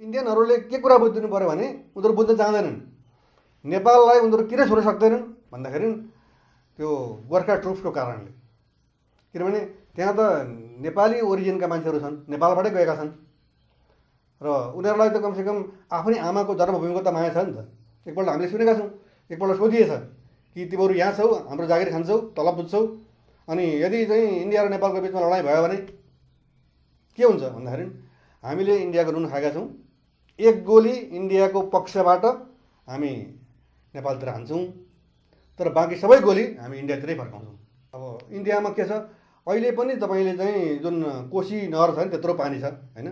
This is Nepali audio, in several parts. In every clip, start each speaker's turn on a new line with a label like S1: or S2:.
S1: इन्डियनहरूले के कुरा बुझिदिनु पऱ्यो भने उनीहरू बुझ्न चाहँदैनन्। नेपाललाई उनीहरू किन छोड्न सक्दैनन् भन्दाखेरि त्यो गोर्खा ट्रुप्सको कारणले। किनभने त्यहाँ त नेपाली ओरिजिनका मान्छेहरू छन्, नेपालबाटै गएका छन् र उनीहरूलाई त कमसेकम आफ्नै आमाको जन्मभूमिको त माया छ नि त। एकपल्ट हामीले सुनेका छौँ, एकपल्ट सोधिएछ कि तिमीहरू यहाँ छौ, हाम्रो जागिर खान्छौ, तलब बुझ्छौ, अनि यदि चाहिँ इन्डिया र नेपालको बिचमा लडाइँ भयो भने के हुन्छ भन्दाखेरि हामीले इन्डियाको नुन खाएका छौँ, एक गोली इन्डियाको पक्षबाट हामी नेपालतिर हान्छौँ, तर बाँकी सबै गोली हामी इन्डियातिरै फर्काउँछौँ। अब इन्डियामा के छ, अहिले पनि तपाईँले चाहिँ जुन कोशी नहर छ नि त्यत्रो पानी छ होइन,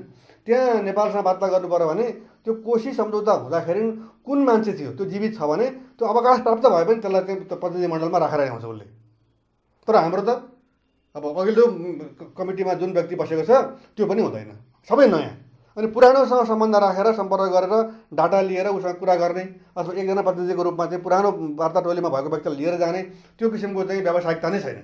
S1: त्यहाँ नेपालसँग वार्ता गर्नु पऱ्यो भने त्यो कोशी सम्झौता हुँदाखेरि कुन मान्छे थियो त्यो जीवित छ भने त्यो अवकाश प्राप्त भए पनि त्यसलाई त्यो प्रतिनिधिमण्डलमा राखेर ल्याउँछ उसले। तर हाम्रो त अब अघिल्लो कमिटीमा जुन व्यक्ति बसेको छ त्यो पनि हुँदैन, सबै नयाँ। अनि पुरानोसँग सम्बन्ध राखेर सम्पर्क गरेर डाटा लिएर उसँग कुरा गर्ने अथवा एकजना प्रतिनिधिको रूपमा चाहिँ पुरानो वार्ता टोलीमा भएको व्यक्तिलाई लिएर जाने त्यो किसिमको चाहिँ व्यावसायिकता नै छैन।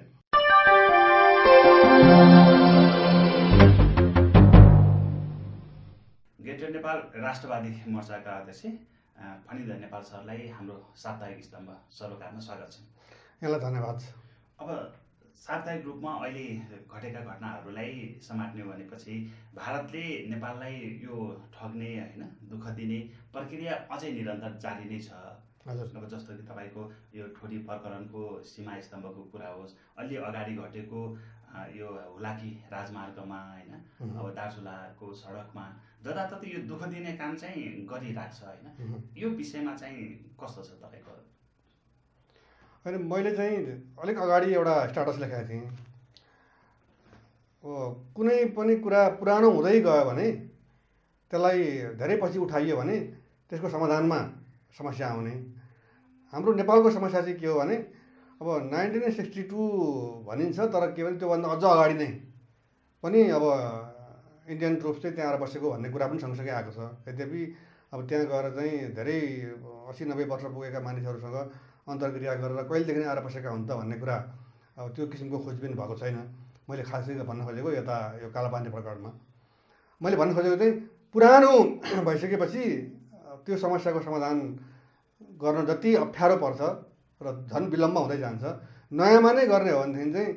S2: गेट नेपाल राष्ट्रवादी मोर्चाका अध्यक्ष फणिद नेपाल सरलाई हाम्रो साप्ताहिक स्तम्भ सरोकारमा स्वागत छ।
S1: यहाँलाई धन्यवाद।
S2: अब साप्ताहिक रूपमा अहिले घटेका घटनाहरूलाई समाट्ने भनेपछि भारतले नेपाललाई यो ठग्ने होइन दुःख दिने प्रक्रिया अझै निरन्तर जारी नै छ। अब जस्तो कि तपाईँको यो ठोडी प्रकरणको सीमा स्तम्भको कुरा होस्, अलि अगाडि घटेको यो हुलाकी राजमार्गमा होइन, अब दार्चुलाको सडकमा जताततै यो दुःख दिने काम चाहिँ गरिरहेको छ होइन, यो विषयमा चाहिँ कस्तो छ तपाईँको?
S1: होइन, मैले चाहिँ अलिक अगाडि एउटा स्ट्याटस लेखेको थिएँ, कुनै पनि कुरा पुरानो हुँदै गयो भने त्यसलाई धेरै पछि उठाइयो भने त्यसको समाधानमा समस्या आउने। हाम्रो नेपालको समस्या चाहिँ के हो भने अब 1962 भनिन्छ, तर के भने त्योभन्दा अझ अगाडि नै पनि अब इन्डियन ट्रुप्स चाहिँ त्यहाँ आएर बसेको भन्ने कुरा पनि सँगसँगै आएको छ। यद्यपि अब त्यहाँ गएर चाहिँ धेरै 80-90 वर्ष पुगेका मानिसहरूसँग अन्तर्क्रिया गरेर कहिलेदेखि आएर बसेका हुन् त भन्ने कुरा अब त्यो किसिमको खोजबिन भएको छैन। मैले खास गरी भन्न खोजेको यता यो कालापानी प्रकरणमा मैले भन्न खोजेको चाहिँ पुरानो भइसकेपछि त्यो समस्याको समाधान गर्न जति अप्ठ्यारो पर्छ र झन् विलम्ब हुँदै जान्छ, नयाँमा नै गर्ने हो भनेदेखि चाहिँ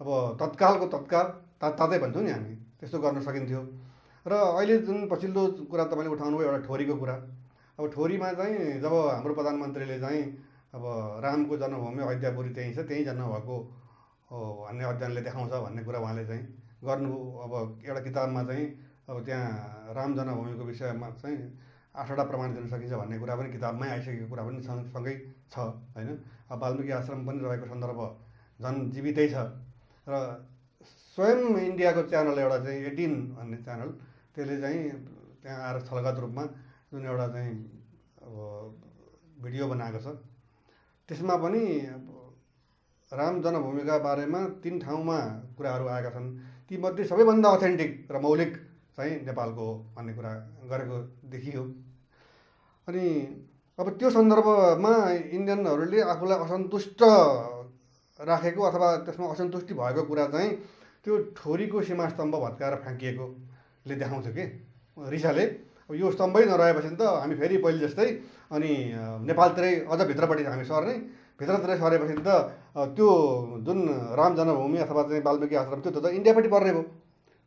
S1: अब तत्कालको तत्काल तातै भन्छौँ नि हामी, त्यस्तो गर्न सकिन्थ्यो। र अहिले जुन पछिल्लो कुरा तपाईँले उठाउनुभयो एउटा ठोरीको कुरा, अब ठोरीमा चाहिँ जब हाम्रो प्रधानमन्त्रीले चाहिँ अब रामको जन्मभूमि अयोध्यापुरी त्यहीँ छ, त्यहीँ जन्म भएको भन्ने अध्ययनले देखाउँछ भन्ने कुरा उहाँले चाहिँ गर्नु। अब एउटा किताबमा चाहिँ अब त्यहाँ राम जन्मभूमिको विषयमा चाहिँ 8वटा प्रमाण दिन सकिन्छ भन्ने कुरा पनि किताबमै आइसकेको कुरा पनि सँगै छ होइन। अब वाल्मिकी आश्रम पनि रहेको सन्दर्भ झन् जीवितै छ। र स्वयं इन्डियाको च्यानल एउटा चाहिँ 18 भन्ने च्यानल, त्यसले चाहिँ त्यहाँ आएर स्थलगत रूपमा जुन एउटा चाहिँ अब भिडियो बनाएको छ, त्यसमा पनि राम जन्मभूमिका बारेमा 3 ठाउँमा कुराहरू आएका छन्। तीमध्ये सबैभन्दा अथेन्टिक र मौलिक चाहिँ नेपालको हो भन्ने कुरा गरेको देखियो। अनि अब त्यो सन्दर्भमा इन्डियनहरूले आफूलाई असन्तुष्ट राखेको अथवा त्यसमा असन्तुष्टि भएको कुरा चाहिँ त्यो ठोरीको सीमास्तम्भ भत्काएर फ्याँकिएकोले देखाउँछ कि रिसाले अब यो स्तम्भै नरहेपछि त हामी फेरि पहिले जस्तै अनि नेपालतिरै अझ भित्रपट्टि हामी सर्ने, भित्रतिरै सरेपछि त त्यो जुन राम जन्मभूमि अथवा चाहिँ वाल्मिकी आश्रम त्यो त इन्डियापट्टि पर्ने भयो।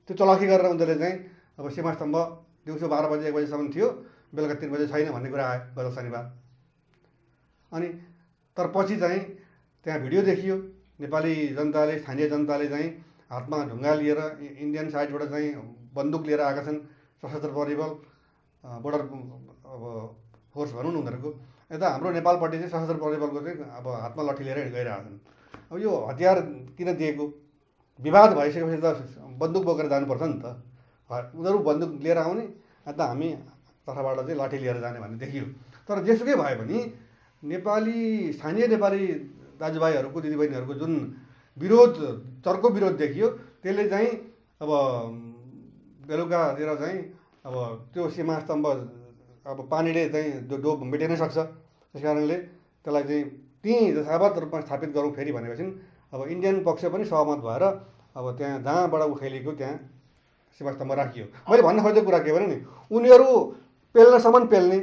S1: त्यो चलाखी गरेर उनीहरूले चाहिँ अब सीमास्तम्भ दिउँसो 12 बजे 1 बजीसम्म थियो, बेलुका 3 बजे छैन भन्ने कुरा आयो गत शनिबार। अनि तर पछि चाहिँ त्यहाँ भिडियो देखियो, नेपाली जनताले, स्थानीय जनताले चाहिँ हातमा ढुङ्गा लिएर इन्डियन साइडबाट चाहिँ बन्दुक लिएर आएका छन्, सशस्त्र परिबल बोर्डर अब फोर्स भनौँ न उनीहरूको। यता हाम्रो नेपालपट्टि चाहिँ सशस्त्र परिबलको चाहिँ अब हातमा लट्ठी लिएर गइरहेका छन्। अब यो हतियार किन दिएको? विवाद भइसकेपछि त बन्दुक बोकेर जानुपर्छ नि त। उनीहरू बन्दुक लिएर आउने, अन्त हामी तर्फबाट चाहिँ लाठी लिएर जाने भन्ने देखियो। तर जेसुकै भए पनि नेपाली स्थानीय नेपाली दाजुभाइहरूको, दिदीबहिनीहरूको जुन विरोध, चर्को विरोध देखियो, त्यसले चाहिँ अब बेलुकातिर चाहिँ अब त्यो सीमास्तम्भ अब पानीले चाहिँ डोब मेटिनै सक्छ। त्यस कारणले त्यसलाई चाहिँ त्यहीँ यथावत रूपमा स्थापित गरौँ फेरि भनेपछि अब इन्डियन पक्ष पनि सहमत भएर अब त्यहाँ जहाँबाट उखेलिएको त्यहाँ सीमास्तम्भ राखियो। मैले भन्न खोजेको कुरा के भने नि, उनीहरू पेल्नसम्म पेल्ने,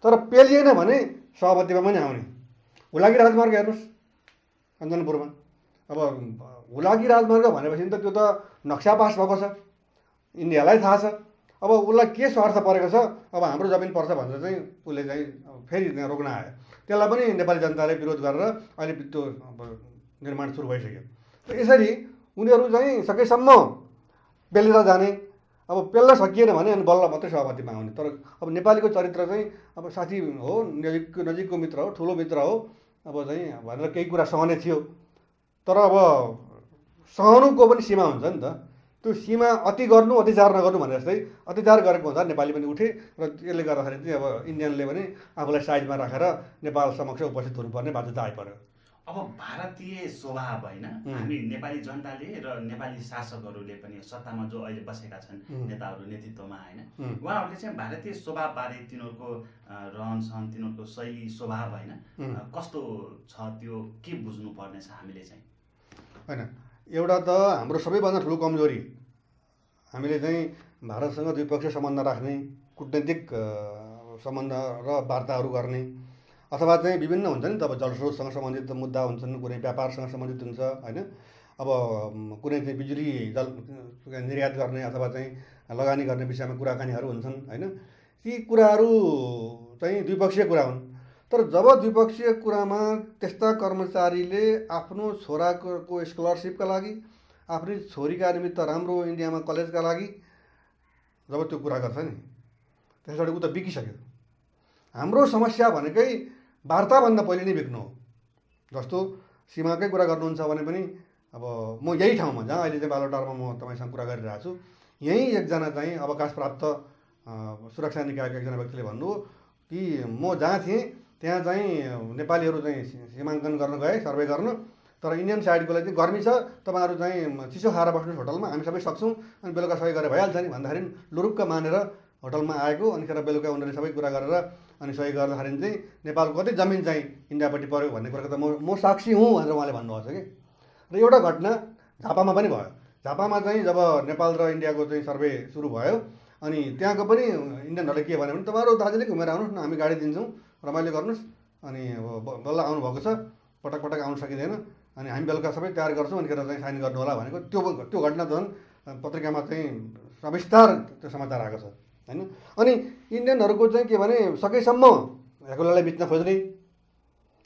S1: तर पेलिएन भने सभापतिमा पनि आउने। हुलाकी राजमार्ग हेर्नुहोस् कञ्चनपुरमा, अब हुलाकी राजमार्ग भनेपछि त त्यो त नक्सा पास भएको छ, इन्डियालाई थाहा छ। अब उसलाई के स्वार्थ परेको छ, अब हाम्रो जमिन पर्छ भनेर चाहिँ उसले चाहिँ फेरि त्यहाँ रोक्न आयो। त्यसलाई पनि नेपाली जनताले विरोध गरेर अहिले त्यो निर्माण सुरु भइसक्यो। र यसरी उनीहरू चाहिँ सकेसम्म पेलेर जाने, अब पेल्न सकिएन भने अनि बल्ल मात्रै सभापतिमा आउने। तर अब नेपालीको चरित्र चाहिँ अब साथी हो, नजिकको मित्र हो, ठुलो मित्र हो, अब चाहिँ भनेर केही कुरा सहने थियो। तर अब सहनुको पनि सीमा हुन्छ नि त। त्यो सीमा अति गर्नु अत्याचार नगर्नु भने जस्तै अत्याचार गरेको हुँदा नेपाली पनि उठे र यसले गर्दाखेरि चाहिँ अब इन्डियनले पनि आफूलाई साइडमा राखेर नेपाल समक्ष उपस्थित हुनुपर्ने बाध्यता आइपर्यो।
S2: अब भारतीय स्वभाव होइन, हामी नेपाली जनताले र नेपाली शासकहरूले पनि सत्तामा जो अहिले बसेका छन् नेताहरू नेतृत्वमा होइन, उहाँहरूले चाहिँ भारतीय स्वभावबारे तिनीहरूको रहनसहन, तिनीहरूको शैली स्वभाव होइन कस्तो छ त्यो के बुझ्नु पर्ने छ हामीले चाहिँ
S1: होइन। एउटा त हाम्रो सबैभन्दा ठुलो कमजोरी, हामीले चाहिँ भारतसँग द्विपक्षीय सम्बन्ध राख्ने, कुटनैतिक सम्बन्ध र वार्ताहरू गर्ने, अथवा चाहिँ विभिन्न हुन्छ नि त। अब जलस्रोतसँग सम्बन्धित मुद्दा हुन्छन्, कुनै व्यापारसँग सम्बन्धित हुन्छ होइन, अब कुनै चाहिँ बिजुली जल निर्यात गर्ने अथवा चाहिँ लगानी गर्ने विषयमा कुराकानीहरू हुन्छन् होइन। ती कुराहरू चाहिँ द्विपक्षीय कुरा हुन्। तर जब द्विपक्षीय कुरामा त्यस्ता कर्मचारीले आफ्नो छोराको स्कलरसिपका लागि, आफ्नै छोरीका निमित्त राम्रो इन्डियामा कलेजका लागि जब त्यो कुरा गर्छ नि, त्यसबाट ऊ त बिकिसक्यो। हाम्रो समस्या भनेकै वार्ताभन्दा पहिले नै बिक्नु हो। जस्तो सीमाकै कुरा गर्नुहुन्छ भने पनि अब म यही ठाउँमा जहाँ अहिले चाहिँ बालोटारमा म तपाईँसँग कुरा गरिरहेको छु, यहीँ एकजना चाहिँ अवकाश प्राप्त सुरक्षा निकायका एकजना व्यक्तिले भन्नुभयो कि म जहाँ थिएँ त्यहाँ चाहिँ नेपालीहरू चाहिँ सीमाङ्कन गर्न गए, सर्वे गर्न, तर इन्डियन साइडको लागि चाहिँ गर्मी छ, तपाईँहरू चाहिँ चिसो खाएर बस्नुहोस् होटलमा, हामी सबै सक्छौँ, अनि बेलुका सबै गरेर भइहाल्छ नि भन्दाखेरि लुरुक्क मानेर होटलमा आएको। अनि खेर बेलुका उनीहरूले सबै कुरा गरेर अनि सही गर्दाखेरि चाहिँ नेपालको कति जमिन चाहिँ इन्डियापट्टि पऱ्यो भन्ने कुराको त म साक्षी हुँ भनेर उहाँले भन्नुभएको छ कि। र एउटा घटना झापामा पनि भयो। झापामा चाहिँ जब नेपाल र इन्डियाको चाहिँ सर्वे सुरु भयो अनि त्यहाँको पनि इन्डियनहरूले के भन्यो भने तपाईँहरू दार्जिलिङ घुमेर आउनुहोस् न, हामी गाडी दिन्छौँ, रमाइलो गर्नुहोस्, अनि अब बल्ल आउनुभएको छ, पटक पटक आउनु सकिँदैन, अनि हामी बेलुका सबै तयार गर्छौँ, अनि चाहिँ साइन गर्नु होला भनेको। त्यो घटना झन् पत्रिकामा चाहिँ सविस्तार त्यो समाचार आएको छ होइन। अनि इन्डियनहरूको चाहिँ के भने सकेसम्म हेकुलालाई बिच्न खोज्ने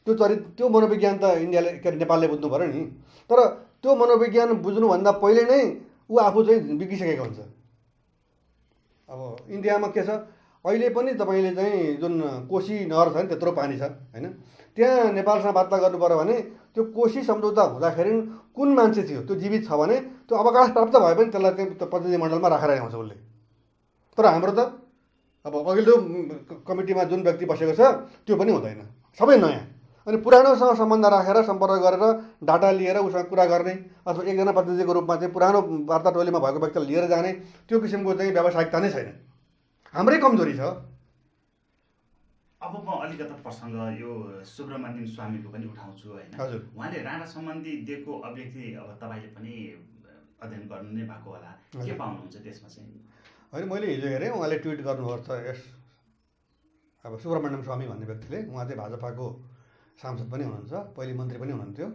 S1: त्यो मनोविज्ञान त इन्डियाले के अरे नेपालले बुझ्नु पऱ्यो नि। तर त्यो मनोविज्ञान बुझ्नुभन्दा पहिले नै ऊ आफू चाहिँ बिकिसकेको हुन्छ। अब इन्डियामा के छ, अहिले पनि तपाईँले चाहिँ जुन कोशी नहर छ नि त्यत्रो पानी छ होइन, त्यहाँ नेपालसँग वार्ता गर्नु पऱ्यो भने त्यो कोशी सम्झौता हुँदाखेरि कुन मान्छे थियो त्यो जीवित छ भने त्यो अवकाश प्राप्त भए पनि त्यसलाई चाहिँ प्रतिनिधिमण्डलमा राखेर ल्याउँछ उसले। तर हाम्रो त अब अघिल्लो कमिटीमा जुन व्यक्ति बसेको छ त्यो पनि हुँदैन, सबै नयाँ। अनि पुरानोसँग सम्बन्ध राखेर सम्पर्क गरेर डाटा लिएर उसँग कुरा गर्ने, अथवा एकजना प्रतिनिधिको रूपमा चाहिँ पुरानो वार्ता टोलीमा भएको व्यक्तिलाई लिएर जाने, त्यो किसिमको चाहिँ व्यावसायिकता नै छैन। हाम्रै कमजोरी छ।
S2: अब म अलिकति प्रसङ्ग यो सुब्रमण्यम स्वामीको पनि उठाउँछु होइन।
S1: हजुर,
S2: उहाँले राणा सम्बन्धी दिएको अभिव्यक्ति अब तपाईँले पनि अध्ययन गर्नु नै भएको होला, के पाउनुहुन्छ त्यसमा चाहिँ?
S1: होइन, मैले हिजो हेरेँ उहाँले ट्विट गर्नुभएको छ। यस अब सुब्रमण्यम स्वामी भन्ने व्यक्तिले, उहाँ चाहिँ भाजपाको सांसद पनि हुनुहुन्छ, पहिले मन्त्री पनि हुनुहुन्थ्यो।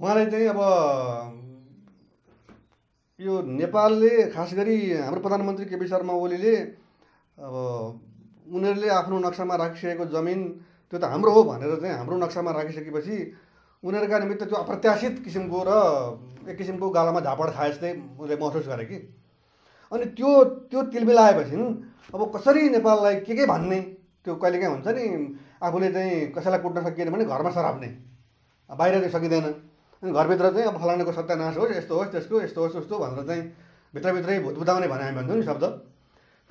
S1: उहाँले चाहिँ अब यो नेपालले खास गरी हाम्रो प्रधानमन्त्री केपी शर्मा ओलीले अब उनीहरूले आफ्नो नक्सामा राखिसकेको जमिन त्यो त हाम्रो हो भनेर चाहिँ हाम्रो नक्सामा राखिसकेपछि उनीहरूका निमित्त त्यो अप्रत्याशित किसिमको र एक किसिमको गालामा झापड खाए जस्तै उसले महसुस गरे कि। अनि त्यो तिलमिलाएपछि अब कसरी नेपाललाई के भन्ने, त्यो कहिलेकाहीँ हुन्छ नि, आफूले चाहिँ कसैलाई कुट्न सकिएन भने घरमा सराप्ने, बाहिर चाहिँ सकिँदैन। अनि घरभित्र चाहिँ अब फलानाको सत्यानाश होस्, यस्तो होस्, त्यसको यस्तो होस् उस्तो भनेर चाहिँ भित्रभित्रै भुत बुझाउने भने हामी भन्छौँ नि शब्द।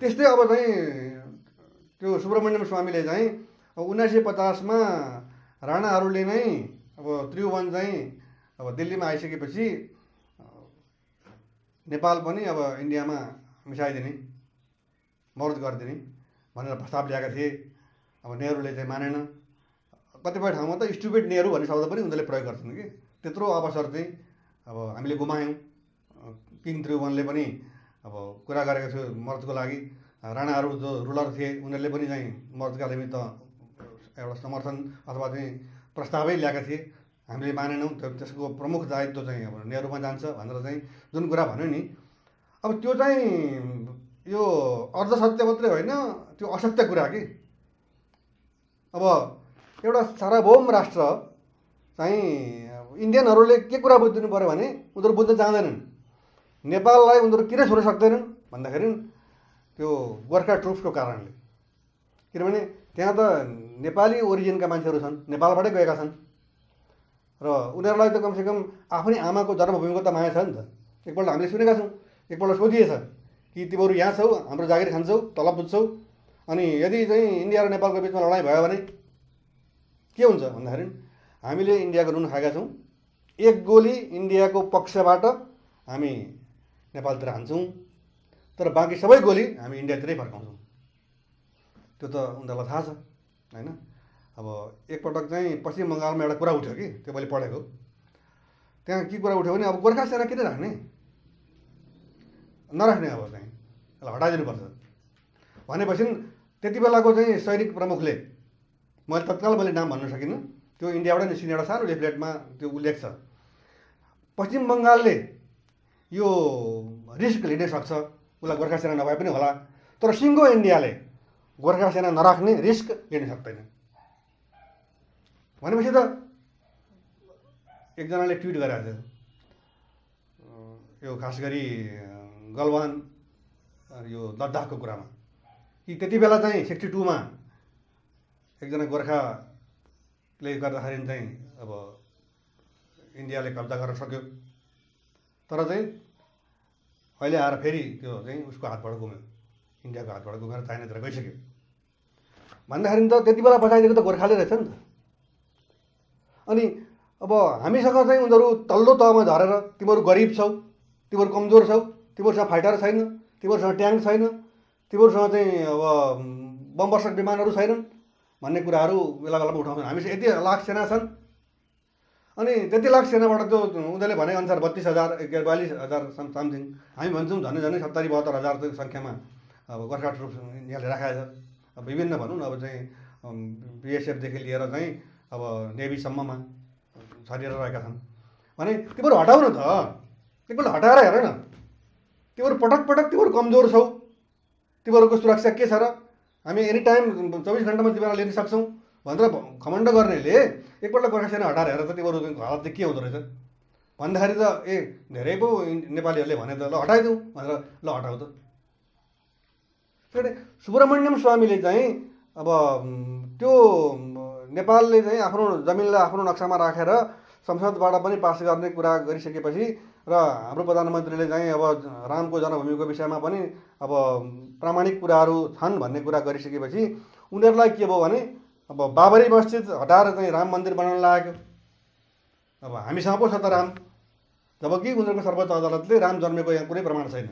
S1: त्यस्तै अब चाहिँ त्यो सुब्रमण्यम स्वामीले चाहिँ 1950मा राणाहरूले नै अब त्रिभुवन चाहिँ अब दिल्लीमा आइसकेपछि नेपाल पनि अब इन्डियामा मिसाइदिने, मर्ज गरिदिने भनेर प्रस्ताव ल्याएका थिए। अब नेहरूले चाहिँ मानेन। कतिपय ठाउँमा त स्टुपिड नेहरू भन्ने शब्द पनि उनीहरूले प्रयोग गर्छन् कि। त्यत्रो अवसर चाहिँ अब हामीले गुमायौँ। किङ त्रिभुवनले पनि अब कुरा गरेको थियो मर्जको लागि, राणाहरू जो रुलर थिए उनीहरूले पनि चाहिँ मोर्चाका निमित्त एउटा समर्थन अथवा चाहिँ प्रस्तावै ल्याएका थिए। हामीले मानेनौँ। त्यसको प्रमुख दायित्व चाहिँ अब नेहरूमा जान्छ भनेर चाहिँ जुन कुरा भन्यो नि, अब त्यो चाहिँ यो अर्धसत्य मात्रै होइन, त्यो असत्य कुरा कि। अब एउटा सार्वभौम राष्ट्र चाहिँ इन्डियनहरूले के कुरा बुझिदिनु पऱ्यो भने उनीहरू बुझ्न चाहँदैनन्। नेपाललाई उनीहरू किन छोड्न सक्दैनन् भन्दाखेरि त्यो गोर्खा ट्रुप्सको कारणले। किनभने त्यहाँ त नेपाली ओरिजिनका मान्छेहरू छन्, नेपालबाटै गएका छन् र उनीहरूलाई त कमसेकम आफ्नै आमाको जन्मभूमिको त माया छ नि त। एकपल्ट हामीले सुनेका छौँ, एकपल्ट सोधिएछ कि तिमीहरू यहाँ छौ, हाम्रो जागिर खान्छौ, तलब बुझ्छौ, अनि यदि चाहिँ इन्डिया र नेपालको बिचमा लडाइँ भयो भने के हुन्छ भन्दाखेरि हामीले इन्डियाको नुन खाएका छौँ, एक गोली इन्डियाको पक्षबाट हामी नेपालतिर हान्छौँ, तर बाँकी सबै गोली हामी इन्डियातिरै फर्काउँछौँ। त्यो त उनीहरूलाई थाहा छ होइन। अब एकपटक चाहिँ पश्चिम बङ्गालमा एउटा कुरा उठ्यो कि, त्यो मैले पढेको। त्यहाँ के कुरा उठ्यो भने अब गोर्खा सेना किन राख्ने, नराख्ने, अब चाहिँ यसलाई हटाइदिनुपर्छ भनेपछि त्यति बेलाको चाहिँ सैनिक प्रमुखले, मैले नाम भन्न सकिनँ, त्यो इन्डियाबाट निस्किने एउटा सानो लेफलेटमा त्यो उल्लेख छ, पश्चिम बङ्गालले यो रिस्क लिन सक्छ, उसलाई गोर्खा सेना नभए पनि होला, तर सिङ्गो इन्डियाले गोर्खा सेना नराख्ने रिस्क लिन सक्दैन भनेपछि त एकजनाले ट्विट गरेको थियो, यो खास गरी गलवान यो लद्दाखको कुरामा, कि त्यति बेला चाहिँ 62मा एकजना गोर्खाले गर्दाखेरि चाहिँ अब इन्डियाले कब्जा गर्न सक्यो, तर चाहिँ अहिले आएर फेरि त्यो चाहिँ उसको हातबाट गुम्यो, इन्डियाको हातबाट गुमेर चाइनातिर गइसक्यो भन्दाखेरि त त्यति बेला बचाइदिएको त गोर्खाले रहेछ नि त। अनि अब हामीसँग चाहिँ उनीहरू तल्लो तहमा झरेर तिमीहरू गरिब छौ, तिमीहरू कमजोर छौ, तिमीहरूसँग फाइटर छैन, तिमीहरूसँग ट्याङ्क छैन, तिमीहरूसँग चाहिँ अब बमवर्षक विमानहरू छैनन् भन्ने कुराहरू बेला बेलामा उठाउँछन्। हामीसँग यति लाख सेना छन्, अनि त्यति लाख सेनाबाट त्यो उनीहरूले भनेअनुसार 32,000 42,000 समथिङ, हामी भन्छौँ झन् झन् 70-72,000 सङ्ख्यामा अब गोर्खा ट्रुप्स यहाँले राखेको छ। अब विभिन्न भनौँ न, अब चाहिँ बिएसएफदेखि लिएर चाहिँ अब नेभीसम्ममा छरिएर रहेका छन् भने तिमीहरू हटाउ न त, एकपल्ट हटाएर हेर न, तिमीहरू पटक पटक तिमीहरू कमजोर छौ, तिमीहरूको सुरक्षा के छ र, हामी एनी टाइम 24 घन्टामा तिमीहरूलाई लिन सक्छौँ भनेर घमण्ड गर्नेले एकपल्ट गोर्खा सेना हटाएर हेर त तिमीहरूको हालत चाहिँ के हुँदो रहेछ भन्दाखेरि त धेरै पो नेपालीहरूले भने त ल हटाइदिउँ भनेर ल हटाउ त। सुब्रमण्यम स्वामीले चाहिँ अब त्यो नेपालले चाहिँ आफ्नो जमिनलाई आफ्नो नक्सामा राखेर संसदबाट पनि पास गर्ने कुरा गरिसकेपछि र हाम्रो प्रधानमन्त्रीले चाहिँ अब रामको जन्मभूमिको विषयमा पनि अब प्रामाणिक कुराहरू छन् भन्ने कुरा गरिसकेपछि उनीहरूलाई के भयो भने अब बाबरी मस्जिद हटाएर चाहिँ राम मन्दिर बनाउन लागेको। अब हामीसँग पो छ त राम, जबकि उनीहरूको सर्वोच्च अदालतले राम जन्मेको यहाँ कुनै प्रमाण छैन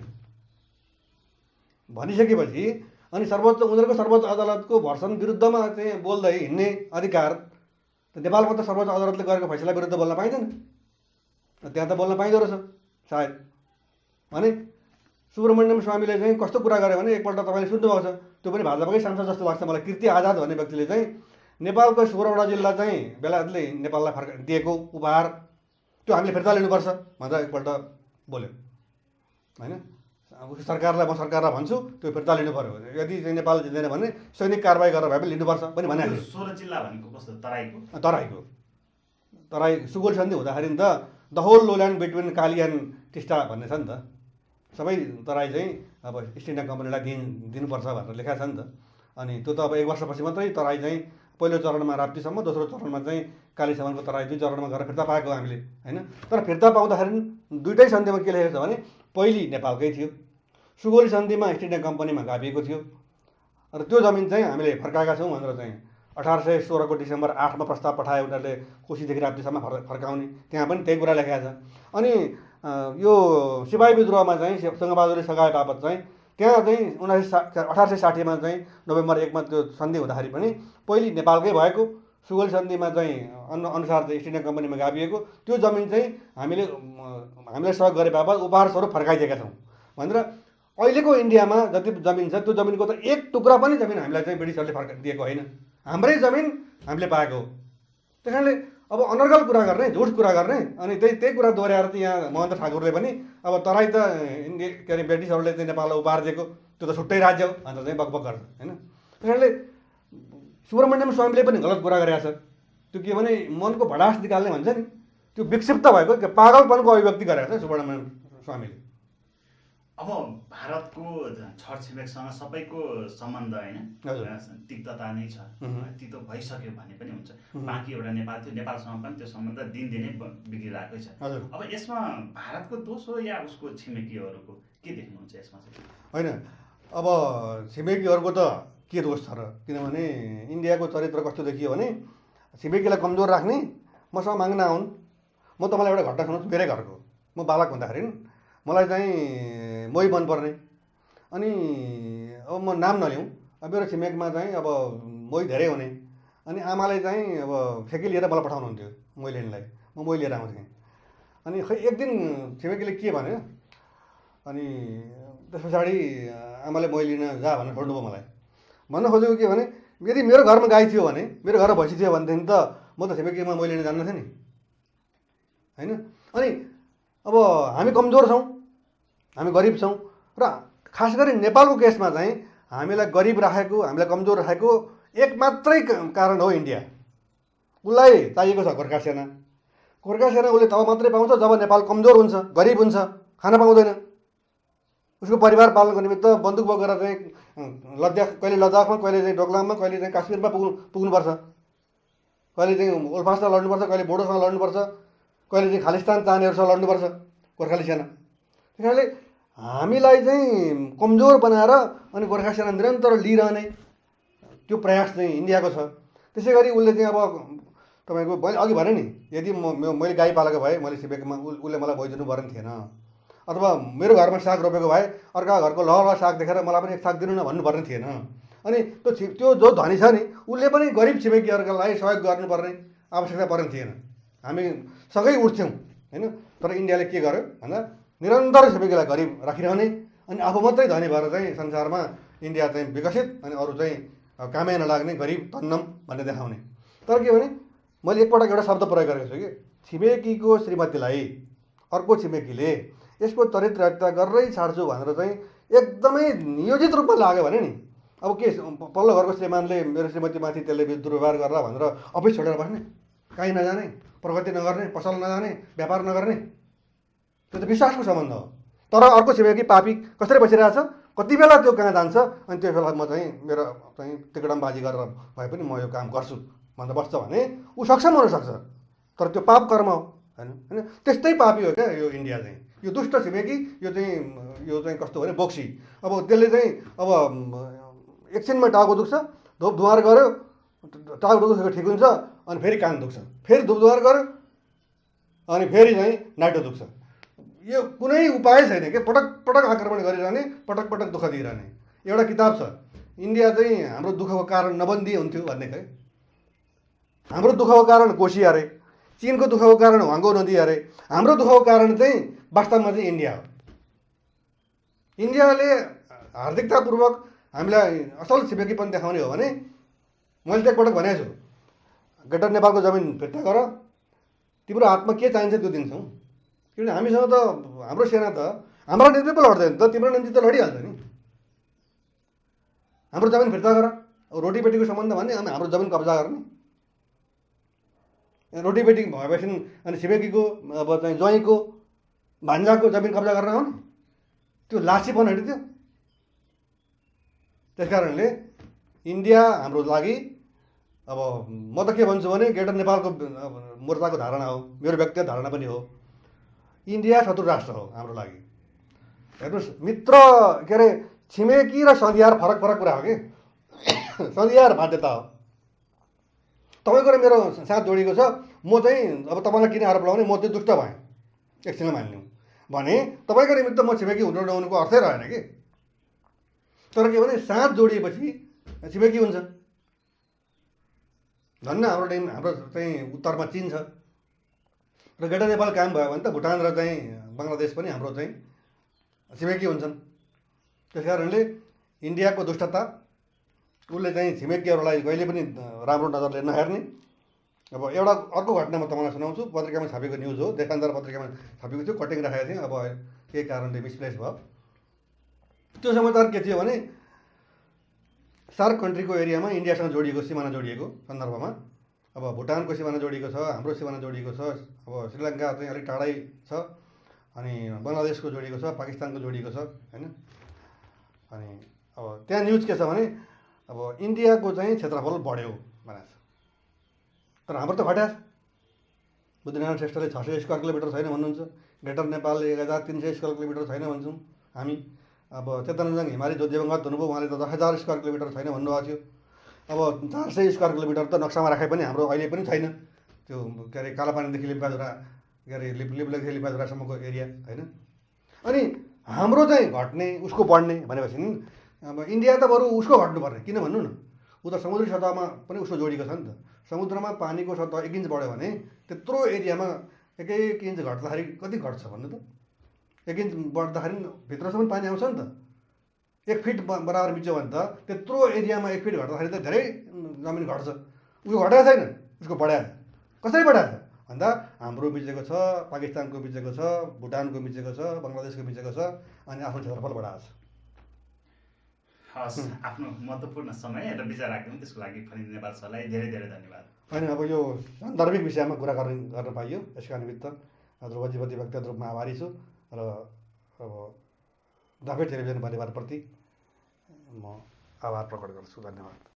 S1: भनिसकेपछि अनि उनीहरूको सर्वोच्च अदालतको भर्सन विरुद्धमा चाहिँ बोल्दै हिँड्ने अधिकार त नेपालमा त सर्वोच्च अदालतले गरेको फैसला विरुद्ध बोल्न पाइँदैन, त्यहाँ त बोल्न पाइँदो रहेछ सायद। भने सुब्रमण्यम स्वामीले चाहिँ कस्तो कुरा गर्यो भने एकपल्ट तपाईँले सुन्नुभएको छ, त्यो पनि भाजपाकै सांसद जस्तो लाग्छ मलाई, कीर्ति आजाद भन्ने व्यक्तिले चाहिँ नेपालको 16वटा जिल्ला चाहिँ बेलायतले नेपाललाई दिएको उपहार त्यो हामीले फिर्ता लिनुपर्छ भनेर एकपल्ट बोल्यो होइन। सरकारलाई म सरकारलाई भन्छु त्यो फिर्ता लिनु पर्यो, यदि चाहिँ नेपाल जित्दैन भने सैनिक कारबाही गरेर भए पनि लिनुपर्छ पनि भने।
S2: 16 जिल्ला भनेको कस्तो,
S1: तराई सुगोल सन्धि हुँदाखेरि त the whole lowland between Kali and Teesta भन्ने छ नि त, सबै तराई चाहिँ अब इस्ट इन्डिया कम्पनीलाई दिनुपर्छ भनेर लेखाएको छ नि त। अनि त्यो त अब 1 वर्षपछि मात्रै तराई चाहिँ पहिलो चरणमा राप्तीसम्म, दोस्रो चरणमा चाहिँ कालीसम्मको तराई 2 चरणमा गरेर फिर्ता पाएको हामीले होइन। तर फिर्ता पाउँदाखेरि दुइटै सन्धिमा के लेखेको छ भने पहिली नेपालकै थियो, सुगोली सन्धिमा इस्ट इन्डिया कम्पनीमा गाभिएको थियो र त्यो जमिन चाहिँ हामीले फर्काएका छौँ भनेर चाहिँ 1816को डिसेम्बर 8मा प्रस्ताव पठाए उनीहरूले कोशीदेखि राप्तीसम्म फर्काउने, त्यहाँ पनि त्यही कुरा लेखेको छ। अनि यो सिपाही विद्रोहमा चाहिँ सङ्घबहादुरले सघाए बापत चाहिँ त्यहाँ चाहिँ 1860मा चाहिँ नोभेम्बर 1मा त्यो सन्धि हुँदाखेरि पनि पहिली नेपालकै भएको, सुगोली सन्धिमा चाहिँ अनुसार चाहिँ इस्ट इन्डिया कम्पनीमा गाभिएको त्यो जमिन चाहिँ हामीलाई सहयोग गरे बापत उपहार स्वरूप फर्काइदिएका छौँ भनेर अहिलेको इन्डियामा जति जमिन छ त्यो जमिनको त एक टुक्रा पनि जमिन हामीलाई चाहिँ ब्रिटिसहरूले फर्का दिएको होइन, हाम्रै जमिन हामीले पाएको हो। त्यस कारणले अब अनर्गल कुरा गर्ने, झुट कुरा गर्ने, अनि त्यही कुरा दोहोऱ्याएर त यहाँ महन्त ठाकुरले पनि अब तराई त के अरे ब्रिटिसहरूले चाहिँ नेपाललाई उपहार दिएको, त्यो त छुट्टै राज्य हो अन्त चाहिँ बकबक गर्छ होइन। त्यस कारणले सुब्रमण्यम स्वामीले पनि गलत कुरा गरेको छ। त्यो के भने मनको भडास निकाल्ने भन्छ नि, त्यो विक्षिप्त भएको पागलपनको अभिव्यक्ति गरेको छ सुब्रमण्यम स्वामीले।
S2: अब भारतको छरछिमेकसँग सबैको सम्बन्ध होइन तिक्तता नै छ, तितो भइसक्यो भने पनि हुन्छ। बाँकी एउटा नेपाल थियो, नेपालसँग पनि त्यो सम्बन्ध दिनदिनै बिग्रिरहेकै छ। अब यसमा भारतको दोष हो या उसको छिमेकीहरूको, के देख्नुहुन्छ यसमा चाहिँ?
S1: होइन, अब छिमेकीहरूको त के दोष छ र? किनभने इन्डियाको चरित्र कस्तो देखियो भने छिमेकीलाई कमजोर राख्ने, मसँग माग्न आउन्। म तपाईँलाई एउटा घटना सुनाउँछु मेरै घरको। म बालक हुँदाखेरि मलाई चाहिँ मोही मनपर्ने, अनि अब म नाम नलिउँ, मेरो छिमेकमा चाहिँ अब मोही धेरै हुने, अनि आमाले चाहिँ अब ठेकी लिएर मलाई पठाउनुहुन्थ्यो मोही लिनलाई। म मोही लिएर आउँथेँ। अनि खै एक दिन छिमेकीले के भन्यो, अनि त्यस पछाडि आमाले मोही लिन जा भनेर छोड्नुभयो मलाई। भन्न खोजेको के भने यदि मेरो घरमा गाई थियो भने, मेरो घरमा भैँसी थियो भनेदेखि त म त छिमेकीमा मोही लिन जान्नथेँ नि होइन। अनि अब हामी कमजोर छौँ, हामी गरिब छौँ, र खास गरी नेपालको केसमा चाहिँ हामीलाई गरिब राखेको, हामीलाई कमजोर राखेको एक मात्रै कारण हो इन्डिया। उसलाई चाहिएको छ गोर्खा सेना। गोर्खा सेना उसले तब मात्रै पाउँछ जब नेपाल कमजोर हुन्छ, गरिब हुन्छ, खान पाउँदैन। उसको परिवार पालनको निमित्त बन्दुक बोकेर चाहिँ कहिले लद्दाखमा, कहिले चाहिँ डोकलाममा, कहिले चाहिँ काश्मीरमा पुग्नुपर्छ, कहिले चाहिँ उल्फासँग लड्नुपर्छ, कहिले बोडोसँग लड्नुपर्छ, कहिले चाहिँ खालिस्तान तानेहरूसँग लड्नुपर्छ गोर्खाली सेना। त्यस कारणले हामीलाई चाहिँ कमजोर बनाएर अनि गोर्खा सेना निरन्तर लिइरहने त्यो प्रयास चाहिँ इन्डियाको छ। त्यसै गरी उसले चाहिँ अब तपाईँको मैले अघि भने नि, यदि मैले गाई पालेको भए मैले छिमेकीमा उसले मलाई भइदिनु पर्ने थिएन, अथवा मेरो घरमा साग रोपेको भए अर्का घरको लहला साग देखेर मलाई पनि एक साग दिनु न भन्नुपर्ने थिएन। अनि त्यो जो धनी छ नि उसले पनि गरिब छिमेकीहरूका लागि सहयोग गर्नुपर्ने आवश्यकता पर्ने थिएन। हामी सँगै उठ्थ्यौँ होइन। तर इन्डियाले के गर्यो भन्दा निरन्तर छिमेकीलाई गरिब राखिरहने, अनि आफू मात्रै धनी भएर चाहिँ संसारमा इन्डिया चाहिँ विकसित अनि अरू चाहिँ कामै नलाग्ने गरिब तन्नम भन्ने देखाउने। तर के भने मैले एकपटक एउटा शब्द प्रयोग गरेको छु कि छिमेकीको श्रीमतीलाई अर्को छिमेकीले यसको चरित्र हत्या गरेरै छाड्छु भनेर चाहिँ एकदमै नियोजित रूपमा लाग्यो भने नि, अब के पल्लो घरको श्रीमानले मेरो श्रीमतीमाथि त्यसले दुर्व्यवहार गरेर भनेर अफिस छोडेर बस्ने, कहीँ नजाने, प्रगति नगर्ने, पसल नजाने, व्यापार नगर्ने, त्यो त विश्वासको सम्बन्ध हो। तर अर्को छिमेकी पापी कसरी बसिरहेछ, कति बेला त्यो कहाँ जान्छ, अनि त्यो बेला म चाहिँ मेरो चाहिँ तिकडमबाजी गरेर भए पनि म यो काम गर्छु भनेर बस्छ भने ऊ सक्षम हुनसक्छ। तर त्यो पाप कर्म हो होइन। होइन त्यस्तै पापी हो क्या यो इन्डिया चाहिँ। यो दुष्ट छिमेकी यो चाहिँ कस्तो भने बोक्सी। अब त्यसले चाहिँ अब एकछिनमा टाउको दुख्छ, धुपधुवार गऱ्यो, टाउको दुखेको ठिक हुन्छ, अनि फेरि कान दुख्छ, फेरि धुपधुवार गऱ्यो, अनि फेरि चाहिँ नाइटो दुख्छ। यो कुनै उपाय छैन क्या, पटक पटक आक्रमण गरिरहने, पटक पटक दुःख दिइरहने। एउटा किताब छ, इन्डिया चाहिँ हाम्रो दुःखको कारण नबन्दी हुन्थ्यो भन्ने है। हाम्रो दुःखको कारण कोशी अरे, चीनको दुःखको कारण वाङ्गो नदी अरे, हाम्रो दुःखको कारण चाहिँ वास्तवमा चाहिँ इन्डिया हो। इन्डियाले हार्दिकतापूर्वक हामीलाई असल छिमेकीपन देखाउने हो भने मैले त एकपटक भनेको छु, ग्रेटर नेपालको जमिन फिर्ता गर, तिम्रो हातमा के चाहिन्छ त्यो दिन्छौँ। किनभने हामीसँग त हाम्रो सेना त हाम्रो निम्ति पो लड्दैन त, तिम्रो निम्ति त लडिहाल्छ नि। हाम्रो जमिन फिर्ता गर। रोटीबेटीको सम्बन्ध भने हाम्रो जमिन कब्जा गर्ने, रोटीबेटी भएपछि अनि छिमेकीको अब चाहिँ ज्वाइँको भान्जाको जमिन कब्जा गर्न आउने, त्यो लासीपन होइन त्यो। त्यस कारणले इन्डिया हाम्रो लागि अब म त के भन्छु भने ग्रेटर नेपालको मोर्चाको धारणा हो, मेरो व्यक्तिगत धारणा पनि हो, इन्डिया शत्रु राष्ट्र हो हाम्रो लागि। हेर्नुहोस् मित्र के अरे छिमेकी र सदियार फरक फरक कुरा हो कि सदियार बाध्यता हो। तपाईँको र मेरो साथ जोडिएको छ, म चाहिँ अब तपाईँलाई किन आरोप लगाउने, म चाहिँ दुष्ट भएँ एकछिनमा मानिलिउँ भने तपाईँको निमित्त म छिमेकी हुनु नहुनुको अर्थै रहेन कि। तर के भने साथ जोडिएपछि छिमेकी हुन्छ। धन्न हाम्रो चाहिँ उत्तरमा चीन छ र ग्रेटर नेपाल कायम भयो भने त भुटान र चाहिँ बङ्गलादेश पनि हाम्रो चाहिँ छिमेकी हुन्छन्। त्यस कारणले इन्डियाको दुष्टता उसले चाहिँ छिमेकीहरूलाई कहिले पनि राम्रो नजरले नहेर्ने। अब एउटा अर्को घटना म तपाईँलाई सुनाउँछु, पत्रिकामा छापेको न्युज हो, देशान्तर पत्रिकामा छापेको थियो, कटिङ राखेको थिएँ, अब केही कारणले मिसप्लेस भयो। त्यो समाचार के थियो भने सार्क कन्ट्रीको एरियामा इन्डियासँग जोडिएको सिमाना जोडिएको सन्दर्भमा अब भुटानको सिमाना जोडिएको छ, हाम्रो सिमाना जोडिएको छ, अब श्रीलङ्का चाहिँ अलिक टाढै छ, अनि बङ्गलादेशको जोडिएको छ, पाकिस्तानको जोडिएको छ होइन। अनि अब त्यहाँ न्युज के छ भने अब इन्डियाको चाहिँ क्षेत्रफल बढ्यो भनेको छ, तर हाम्रो त घट्या छ। बुद्धिनारायण श्रेष्ठले 600 स्क्वायर किलोमिटर छैन भन्नुहुन्छ, ग्रेटर नेपाल 1300 स्क्वायर किलोमिटर छैन भन्छौँ हामी। अब चेतनजङ हिमाली जो दिवंगत हुनुभयो उहाँले त 10,000 स्क्वायर किलोमिटर छैन भन्नुभएको थियो। अब 400 स्क्वायर किलोमिटर त नक्सामा राखे पनि हाम्रो अहिले पनि छैन, त्यो के अरे कालापानीदेखि लिम्बाधुरा के अरे लिप्लेदेखि लिम्बाधुरासम्मको एरिया होइन। अनि हाम्रो चाहिँ घट्ने उसको बढ्ने भनेपछि अब इन्डिया त बरु उसको घट्नुपर्ने, किन भन्नु न, ऊ त समुद्री सतहमा पनि उसको जोडिएको छ नि त। समुद्रमा पानीको सतह 1 इन्च बढ्यो भने त्यत्रो एरियामा 1 इन्च घट्दाखेरि कति घट्छ भन्नु त। 1 इन्च बढ्दाखेरि भित्रसम्म पानी आउँछ नि त। 1 फिट बराबर मिच्यो भने त त्यत्रो एरियामा 1 फिट घट्दाखेरि त धेरै जमिन घट्छ। उसको घटेको छैन, उसको बढाएको छ। कसरी बढाएको छ भन्दा हाम्रो मिचेको छ, पाकिस्तानको मिचेको छ, भुटानको मिचेको छ, बङ्गलादेशको मिचेको छ, अनि आफ्नो क्षेत्रफल बढाएको छ।
S2: हस्, आफ्नो महत्त्वपूर्ण समय र विचार राख्यौँ त्यसको लागि पनि नेपाल सरलाई धेरै धेरै धन्यवाद।
S1: होइन अब यो सान्दर्भिक विषयमा कुरा गर्न पाइयो, यसका निमित्त ध्रुवजीपति व्यक्तिगत रूपमा आभारी छु र अब दफे टेलिभिजन परिवारप्रति म आभार प्रकट गर्छु। धन्यवाद।